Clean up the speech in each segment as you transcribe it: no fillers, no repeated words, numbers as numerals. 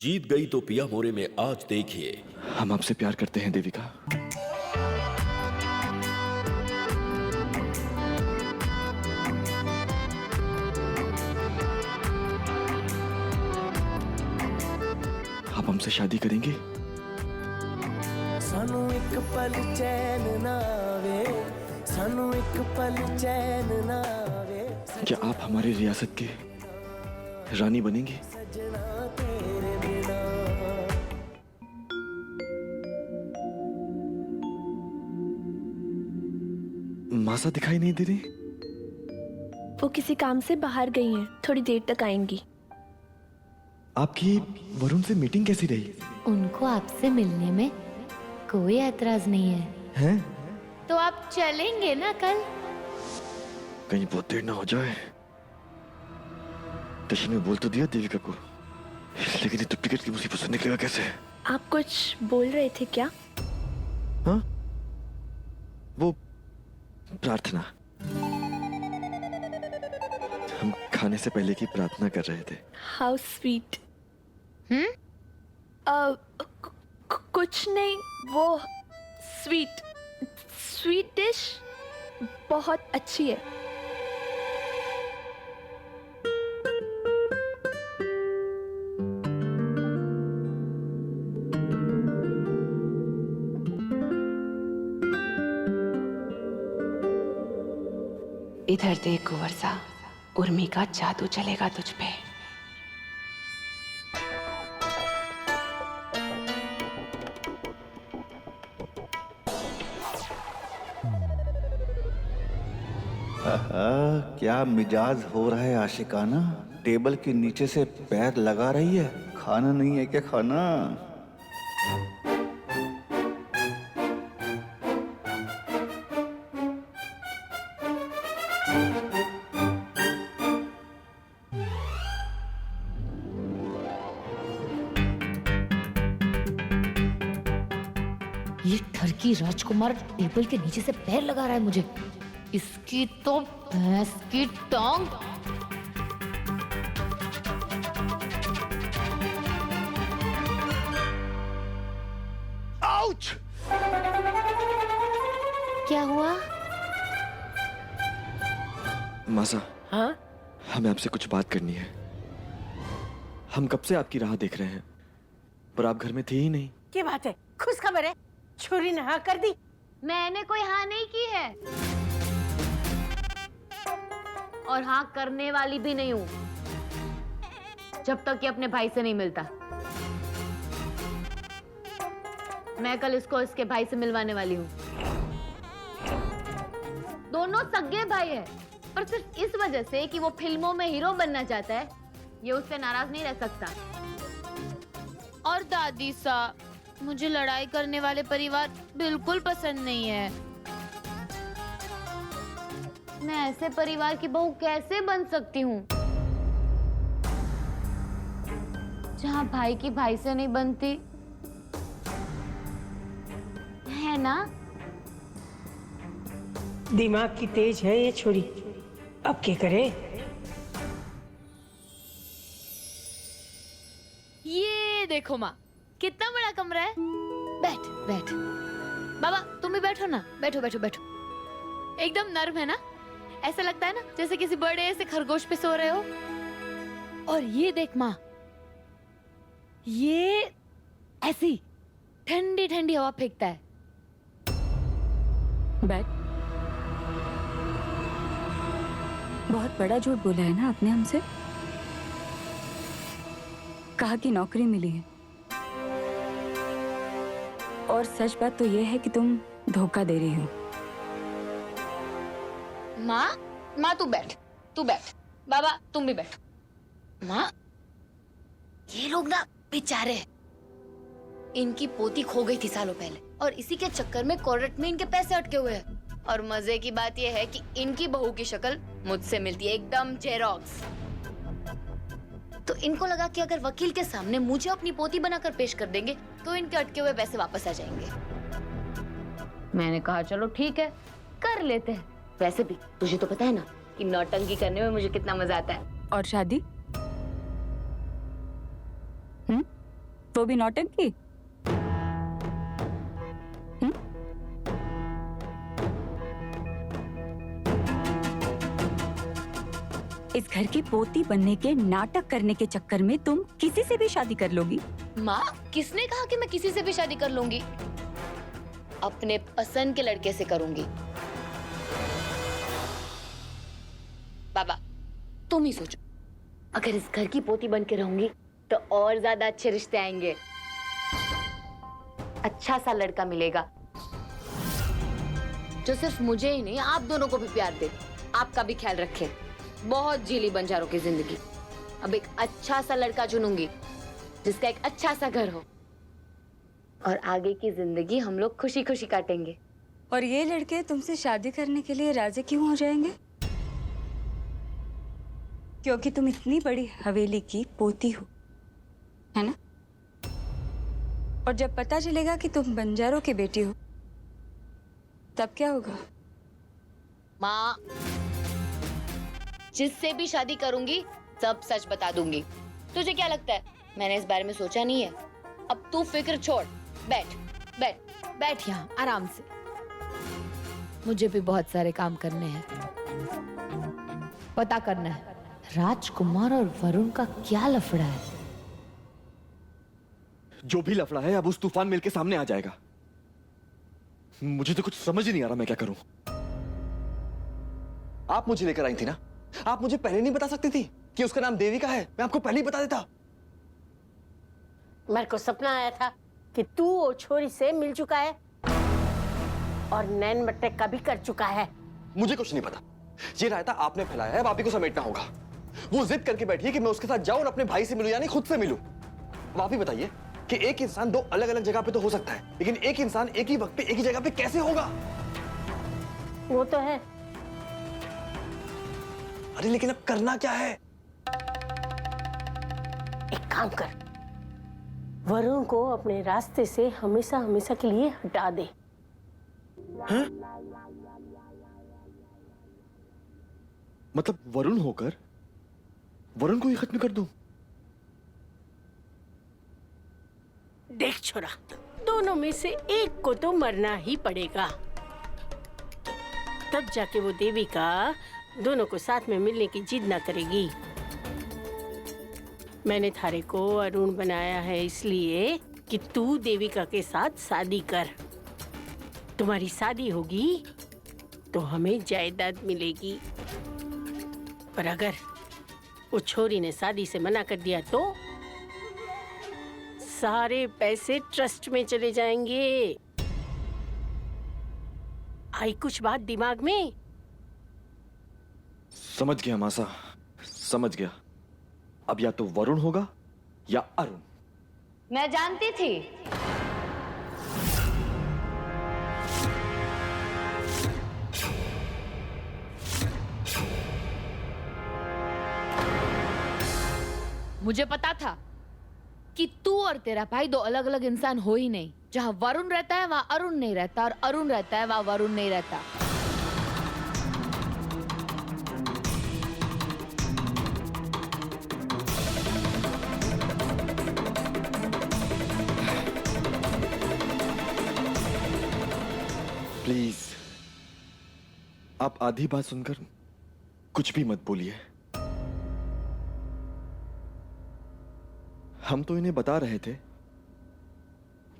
जीत गई तो पिया मोरे में आज देखिए। हम आपसे प्यार करते हैं देविका। आप हमसे शादी करेंगे? सानू एक पल चैन ना आवे, सानू एक पल चैन ना आवे। क्या आप हमारी रियासत की रानी बनेंगी? सजना तेरे बिना। मासा दिखाई नहीं दे रही? वो किसी काम से बाहर गई हैं, थोड़ी देर तक आएंगी। आपकी वरुण से मीटिंग कैसी रही? उनको आपसे मिलने में कोई ऐतराज नहीं है। हैं? तो आप चलेंगे ना कल? कहीं बहुत देर ना हो जाए। टशन में बोल तो दिया देविका को, लेकिन ये डुप्लीकेट की मुसीबत से निकलेगा कैसे? आप कुछ बोल रहे थे क्या? हाँ? वो प्रार्थना, हम खाने से पहले की प्रार्थना कर रहे थे। How sweet. कुछ नहीं, वो स्वीट डिश बहुत अच्छी है। इधर देख कुंवरसा, उर्मी का जादू चलेगा तुझ पे। क्या मिजाज हो रहा है आशिकाना? टेबल के नीचे से पैर लगा रही है। खाना नहीं है क्या खाना? ये ठरकी राजकुमार टेबल के नीचे से पैर लगा रहा है मुझे। इसकी तो भैंस की टांग। आउच! क्या हुआ? मासा, हाँ? हमें आपसे कुछ बात करनी है। हम कब से आपकी राह देख रहे हैं, पर आप घर में थे ही नहीं। क्या बात है? खुशखबर है, छोरी ने हाँ कर दी। मैंने कोई हाँ नहीं की है और हाँ करने वाली भी नहीं हूँ जब तक ये अपने भाई से नहीं मिलता। मैं कल इसको इसके भाई से मिलवाने वाली हूँ। दोनों सगे भाई है, पर सिर्फ इस वजह से कि वो फिल्मों में हीरो बनना चाहता है, ये उससे नाराज नहीं रह सकता। और दादी सा, मुझे लड़ाई करने वाले परिवार बिल्कुल पसंद नहीं है। मैं ऐसे परिवार की बहू कैसे बन सकती हूँ जहाँ भाई की भाई से नहीं बनती, है ना? दिमाग की तेज है ये छोरी, अब क्या करे? ये देखो माँ, कितना बड़ा कमरा है। बैठ बैठ बाबा, तुम भी बैठो ना। बैठो बैठो बैठो। एकदम नर्म है ना? ऐसा लगता है ना जैसे किसी बड़े से खरगोश पे सो रहे हो। और ये देख माँ, ये ऐसी ठंडी ठंडी हवा फेंकता है। बैठ। बहुत बड़ा झूठ बोला है ना आपने हमसे। कहा कि नौकरी मिली है, और सच बात तो ये है कि तुम धोखा दे रही हो। माँ तू बैठ, तू बैठ। बाबा तुम भी बैठो। माँ, ये लोग ना बेचारे हैं। इनकी पोती खो गई थी सालों पहले, और इसी के चक्कर में कोर्ट में इनके पैसे अटके हुए हैं। और मजे की बात यह है कि इनकी बहू की शक्ल मुझसे मिलती है, एकदम जेरोक्स। तो इनको लगा कि अगर वकील के सामने मुझे अपनी पोती बनाकर पेश कर देंगे तो इनके अटके हुए पैसे वापस आ जाएंगे। मैंने कहा चलो ठीक है, कर लेते हैं। वैसे भी तुझे तो पता है ना कि नौटंकी करने में मुझे कितना मजा आता है। और शादी? वो भी नौटंकी। इस घर की पोती बनने के नाटक करने के चक्कर में तुम किसी से भी शादी कर लोगी। माँ, किसने कहा कि मैं किसी से भी शादी कर लूंगी? अपने पसंद के लड़के से करूंगी। बाबा, तुम ही सोचो, अगर इस घर की पोती बन के रहूंगी तो और ज्यादा अच्छे रिश्ते आएंगे, अच्छा सा लड़का मिलेगा जो सिर्फ मुझे ही नहीं आप दोनों को भी प्यार दे, आपका भी ख्याल रखे। बहुत जीली बंजारों की जिंदगी। अब एक अच्छा सा लड़का चुनूंगी जिसका एक अच्छा सा घर हो, और आगे की जिंदगी हम लोग खुशी खुशी काटेंगे। और ये लड़के तुमसे शादी करने के लिए राजी क्यों हो जाएंगे? क्योंकि तुम इतनी बड़ी हवेली की पोती हो, है ना? और जब पता चलेगा कि तुम बंजारों की बेटी हो, तब क्या होगा? माँ, जिससे भी शादी करूंगी सब सच बता दूंगी। तुझे क्या लगता है मैंने इस बारे में सोचा नहीं है? अब तू फिक्र छोड़, बैठ बैठ बैठ यहाँ आराम से। मुझे भी बहुत सारे काम करने हैं। पता करना है राजकुमार और वरुण का क्या लफड़ा है। जो भी लफड़ा है अब उस तूफान मिल के सामने आ जाएगा। मुझे तो कुछ समझ ही नहीं आ रहा मैं क्या करूं। आप मुझे लेकर आई थी ना, आप मुझे पहले नहीं बता सकती थी कि उसका नाम देविका है? मैं आपको पहले ही बता देता। मेरे को सपना आया था कि तू वो छोरी से मिल चुका है और नैन मट्टे का भी कर चुका है। मुझे कुछ नहीं पता। ये रायता आपने फैलाया है, अब आप ही को समेटना होगा। वो जिद करके बैठी है कि मैं उसके साथ जाऊं और अपने भाई से मिलूं, यानी खुद से मिलूं। अब आप ही बताइए कि एक इंसान दो अलग अलग जगह पे तो हो सकता है, लेकिन एक इंसान एक ही वक्त पे एक ही जगह पे कैसे होगा? वो तो है। अरे लेकिन अब करना क्या है? एक काम कर, वरुण को अपने रास्ते से हमेशा हमेशा के लिए हटा दे। हाँ? मतलब वरुण होकर वरुण को ही खत्म कर दूं? देख छोरा, दोनों में से एक को तो मरना ही पड़ेगा। तब जाके वो देविका दोनों को साथ में मिलने की जिद ना करेगी। मैंने थारे को अरुण बनाया है इसलिए कि तू देविका के साथ शादी कर। तुम्हारी शादी होगी तो हमें जायदाद मिलेगी, पर अगर वो छोरी ने शादी से मना कर दिया तो सारे पैसे ट्रस्ट में चले जाएंगे। आई कुछ बात दिमाग में? समझ गया मासा, समझ गया। अब या तो वरुण होगा या अरुण। मैं जानती थी। मुझे पता था कि तू और तेरा भाई दो अलग अलग इंसान हो ही नहीं। जहां वरुण रहता है वहां अरुण नहीं रहता, और अरुण रहता है वहां वरुण नहीं रहता। प्लीज आप आधी बात सुनकर कुछ भी मत बोलिए। हम तो इन्हें बता रहे थे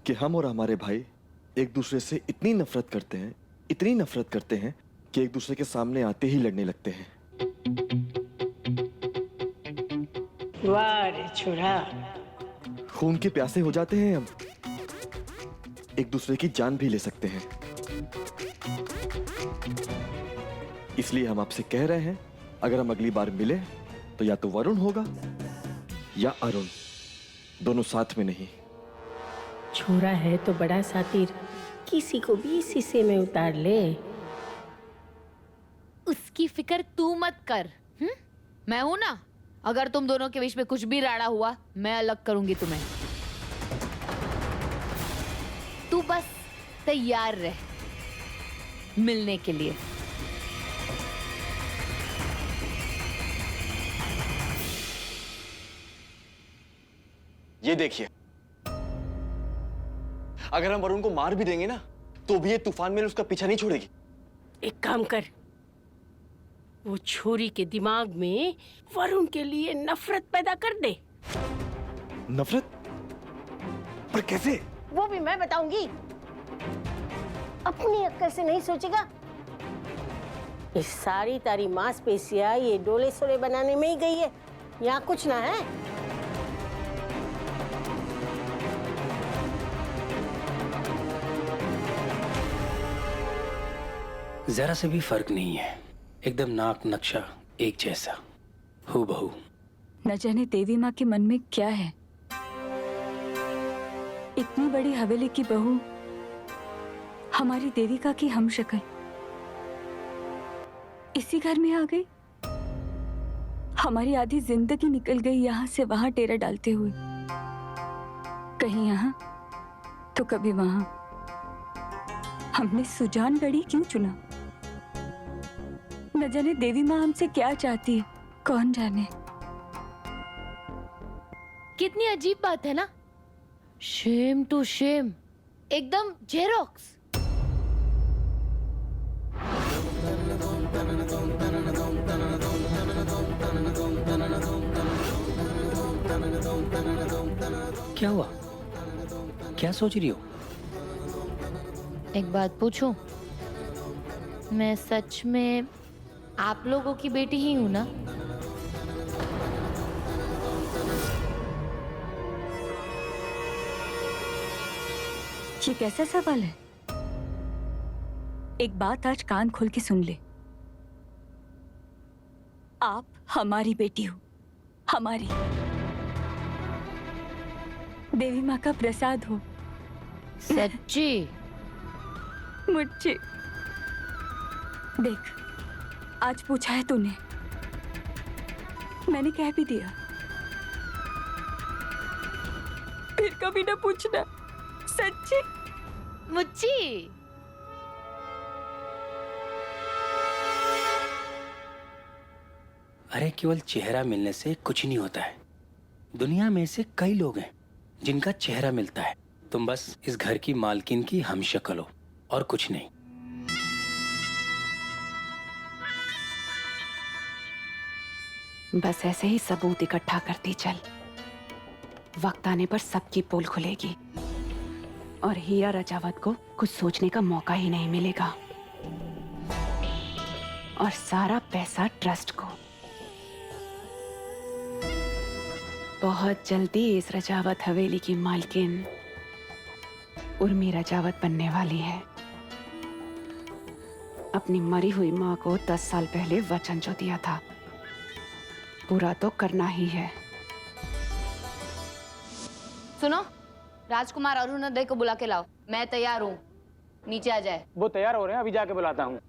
कि हम और हमारे भाई एक दूसरे से इतनी नफरत करते हैं, इतनी नफरत करते हैं कि एक दूसरे के सामने आते ही लड़ने लगते हैं। वाह रे छोरा, खून के प्यासे हो जाते हैं हम, एक दूसरे की जान भी ले सकते हैं। इसलिए हम आपसे कह रहे हैं, अगर हम अगली बार मिले तो या तो वरुण होगा या अरुण, दोनों साथ में नहीं। छोरा है तो बड़ा सातिर, किसी को भी शीशे में उतार ले। उसकी फिक्र तू मत कर। मैं हूं ना, अगर तुम दोनों के बीच में कुछ भी राड़ा हुआ मैं अलग करूंगी तुम्हें। तू बस तैयार रह मिलने के लिए। ये देखिए, अगर हम वरुण को मार भी देंगे ना तो भी ये तूफान में उसका पीछा नहीं छोड़ेगी। एक काम कर, वो छोरी के दिमाग में वरुण के लिए नफरत पैदा कर दे। नफरत? पर कैसे? वो भी मैं बताऊंगी। अपनी अक्ल से नहीं सोचेगा। ये सारी तारी मांसपेशियां ये डोले सोले बनाने में ही गई है, यहाँ कुछ ना है। जरा से भी फर्क नहीं है, एकदम नाक नक्शा एक जैसा, हूबहू। न जाने देवी माँ के मन में क्या है। इतनी बड़ी हवेली की बहू हमारी देविका की हमशक्ल इसी घर में आ गई। हमारी आधी जिंदगी निकल गई यहाँ से वहां डेरा डालते हुए, कहीं यहाँ तो कभी वहां। हमने सुजानगढ़ी क्यों चुना? न जाने देवी माँ हमसे क्या चाहती है, कौन जाने। कितनी अजीब बात है ना, शेम टू शेम, एकदम जेरोक्स। क्या हुआ? क्या सोच रही हो? एक बात पूछूं? मैं सच में आप लोगों की बेटी ही हूं ना? ये कैसा सवाल है? एक बात आज कान खोल के सुन ले। आप हमारी बेटी हो, हमारी। देवी माँ का प्रसाद हो। सच्ची? मुझे देख, आज पूछा है तूने, मैंने कह भी दिया। फिर कभी ना पूछना। सच्ची? मुच्ची? अरे केवल चेहरा मिलने से कुछ नहीं होता है। दुनिया में से कई लोग हैं जिनका चेहरा मिलता है। तुम बस इस घर की मालकिन की हमशक्ल हो और कुछ नहीं। बस ऐसे ही सबूत इकट्ठा करती चल, वक्त आने पर सबकी पोल खुलेगी और हीरा रजावत को कुछ सोचने का मौका ही नहीं मिलेगा। और सारा पैसा ट्रस्ट को। बहुत जल्दी इस रजावत हवेली की मालकिन उर्मी रजावत बनने वाली है। अपनी मरी हुई माँ को 10 साल पहले वचन जो दिया था, पूरा तो करना ही है। सुनो, राजकुमार अरुणोदय को बुला के लाओ, मैं तैयार हूँ, नीचे आ जाए। वो तैयार हो रहे हैं, अभी जाके बुलाता हूँ।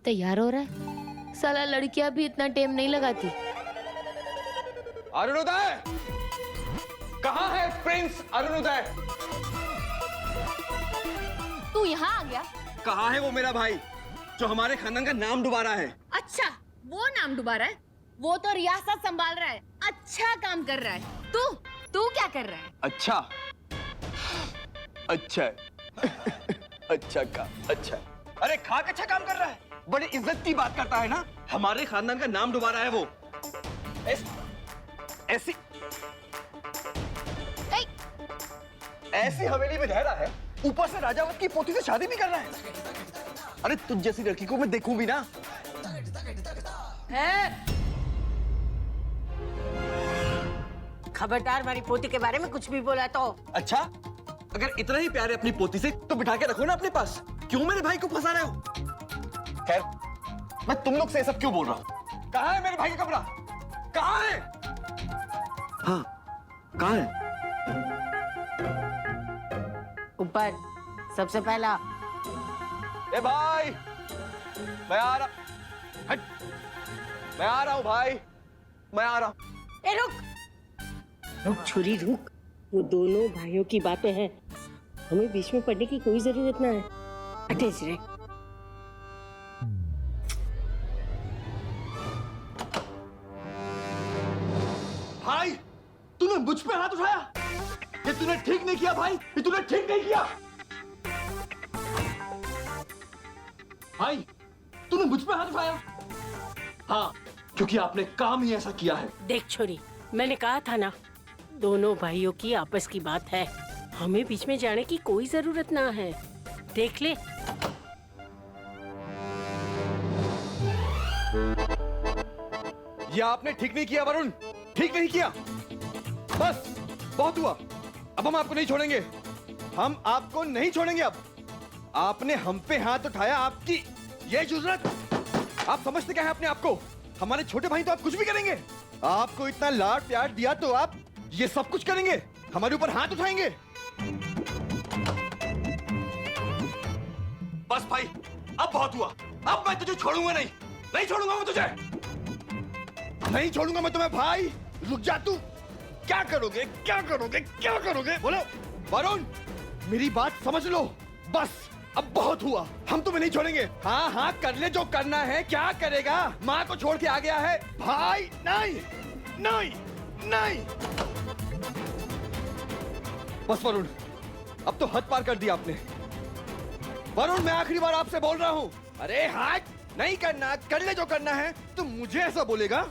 तैयार हो रहा है? साला लड़कियां भी इतना टाइम नहीं लगाती। अरुणोदय, कहाँ है प्रिंस अरुणोदय? तू यहाँ आ गया? कहाँ है वो मेरा भाई जो हमारे खानदान का नाम डुबा रहा है? अच्छा, वो नाम डुबा रहा है? वो तो रियासत संभाल रहा है, अच्छा काम कर रहा है। तू क्या कर रहा है? अच्छा अच्छा अच्छा अच्छा। अरे खाक अच्छा काम कर रहा है, बड़ी इज्जत की बात करता है ना। हमारे खानदान का नाम डुबा रहा है वो। ऐसी ऐसी हवेली में रह रहा है, ऊपर से राजावत की पोती से शादी भी कर रहा है। अरे तुझ जैसी लड़की को मैं देखूं भी ना। खबरदार, हमारी पोती के बारे में कुछ भी बोला तो। अच्छा, अगर इतना ही प्यार है अपनी पोती से तो बिठा के रखो ना अपने पास। क्यों मेरे भाई को फंसा रहे हो? खैर, मैं तुम लोग से सब क्यों बोल रहा हूँ? कहाँ है मेरे भाई का कपड़ा? कहाँ है? हाँ, कहाँ है? ऊपर सबसे पहला। ए भाई, मैं आ रहा। हट, मैं आ रहा हूँ भाई, मैं आ रहा हूँ। ए रुक रुक छुरी रुक। वो दोनों भाइयों की बातें हैं, हमें बीच में पड़ने की कोई जरूरत ना है। अटैच रहे। भाई, तूने मुझ पे हाथ उठाया? ये तूने ठीक नहीं किया भाई, ये तूने ठीक नहीं किया भाई। तूने मुझ पे हाथ उठाया। हाँ, क्योंकि आपने काम ही ऐसा किया है। देख छोरी, मैंने कहा था ना, दोनों भाइयों की आपस की बात है, हमें बीच में जाने की कोई जरूरत ना है। देख ले। ये आपने ठीक नहीं किया वरुण, ठीक नहीं किया। बस बहुत हुआ, अब हम आपको नहीं छोड़ेंगे, हम आपको नहीं छोड़ेंगे। अब आपने हम पे हाथ उठाया, आपकी ये जुर्रत। आप समझते क्या है अपने आप को? हमारे छोटे भाई तो आप कुछ भी करेंगे। आपको इतना लाड प्यार दिया तो आप ये सब कुछ करेंगे, हमारे ऊपर हाथ उठाएंगे। बस भाई, अब बहुत हुआ, अब मैं तुझे छोड़ूंगा नहीं, नहीं छोड़ूंगा मैं तुझे, नहीं छोड़ूंगा मैं तुम्हें। भाई रुक जा, तू क्या करोगे, क्या करोगे, क्या करोगे बोलो। वरुण मेरी बात समझ लो, बस अब बहुत हुआ, हम तुम्हें नहीं छोड़ेंगे। हाँ हाँ कर ले जो करना है। क्या करेगा, माँ को छोड़ के आ गया है। भाई नहीं नहीं नहीं, बस वरुण, अब तो हद पार कर दिया आपने। वरुण मैं आखिरी बार आपसे बोल रहा हूँ, अरे हाथ नहीं करना, कर ले जो करना है। तुम मुझे ऐसा बोलेगा?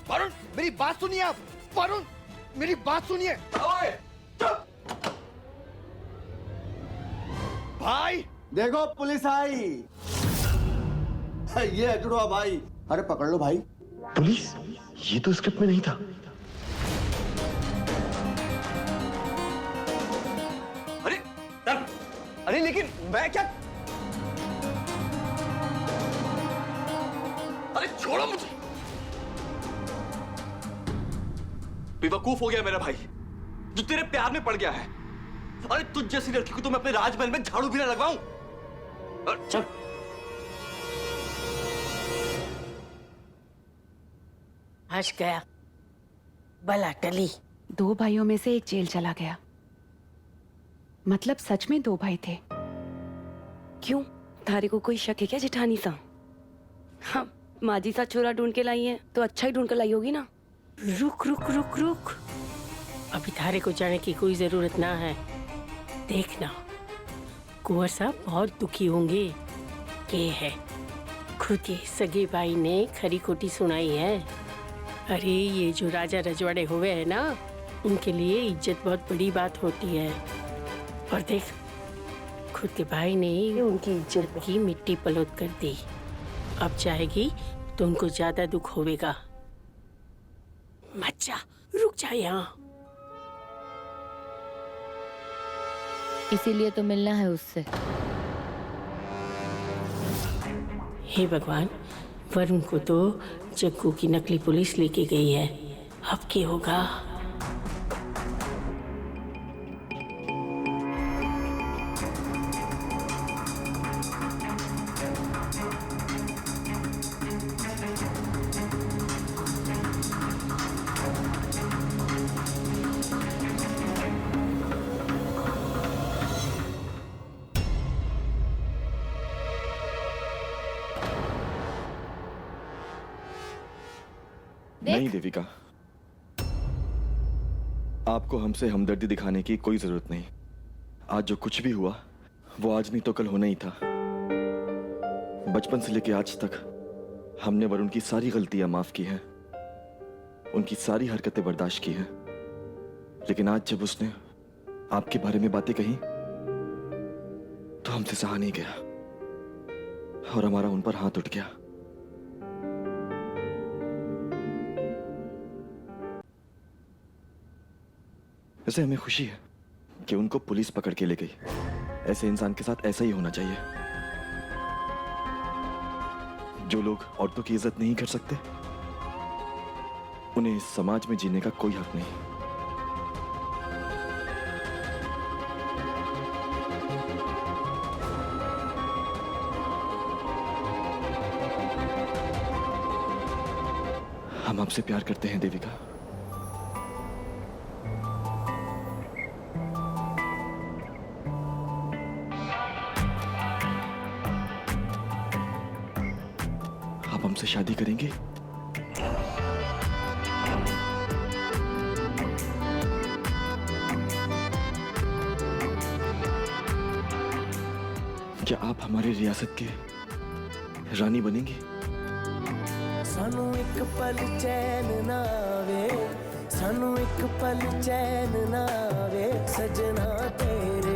वरुण मेरी बात सुनिए आप, वरुण मेरी बात सुनिए। भाई देखो पुलिस आई। ये है जुड़वा भाई, अरे पकड़ लो भाई। पुलिस? ये तो स्क्रिप्ट में नहीं था। अरे अरे लेकिन मैं क्या, अरे छोड़ो मुझे। बेवकूफ हो गया मेरा भाई, जो तेरे प्यार में पड़ गया है। अरे तुझ जैसी लड़की को तो मैं अपने राजमहल में झाड़ू भी ना लगवाऊं। चल हंस गया, भला टली। 2 भाइयों में से एक जेल चला गया, मतलब सच में 2 भाई थे। क्यों, थारे को कोई शक है क्या जेठानी सा? हाँ, माजी सा छोरा ढूंढ के लाई है तो अच्छा ही ढूंढ कर लाई होगी ना। रुक रुक रुक रुक, अभी थारे को जाने की कोई जरूरत ना है। देखना, कुंवर साहब बहुत दुखी होंगे। ये है, खुद ये सगे भाई ने खरी खोटी सुनाई है। अरे ये जो राजा रजवाड़े हुए हैं ना, उनके लिए इज्जत बहुत बड़ी बात होती है। और देख, खुद के भाई ने उनकी इज्जत की मिट्टी पलोद कर दी। अब जाएगी तो उनको ज्यादा दुख होगा। मत जा, रुक जा यहाँ। इसीलिए तो मिलना है उससे। हे भगवान, वरुण को तो जग्गू की नकली पुलिस लेके गई है, अब क्या होगा? नहीं देविका, आपको हमसे हमदर्दी दिखाने की कोई जरूरत नहीं। आज जो कुछ भी हुआ वो आज नहीं तो कल होना ही था। बचपन से लेके आज तक हमने वरुण की सारी गलतियां माफ की हैं, उनकी सारी हरकतें बर्दाश्त की हैं। लेकिन आज जब उसने आपके बारे में बातें कही तो हमसे सहा नहीं गया और हमारा उन पर हाथ उठ गया। वैसे हमें खुशी है कि उनको पुलिस पकड़ के ले गई। ऐसे इंसान के साथ ऐसा ही होना चाहिए। जो लोग औरतों की इज्जत नहीं कर सकते, उन्हें इस समाज में जीने का कोई हक नहीं। हम आपसे प्यार करते हैं देविका। आप हमसे शादी करेंगे? क्या आप हमारी रियासत के रानी बनेंगी? सानू एक पल चैन ना आवे, सानू एक पल चैन ना आवे, सजना तेरे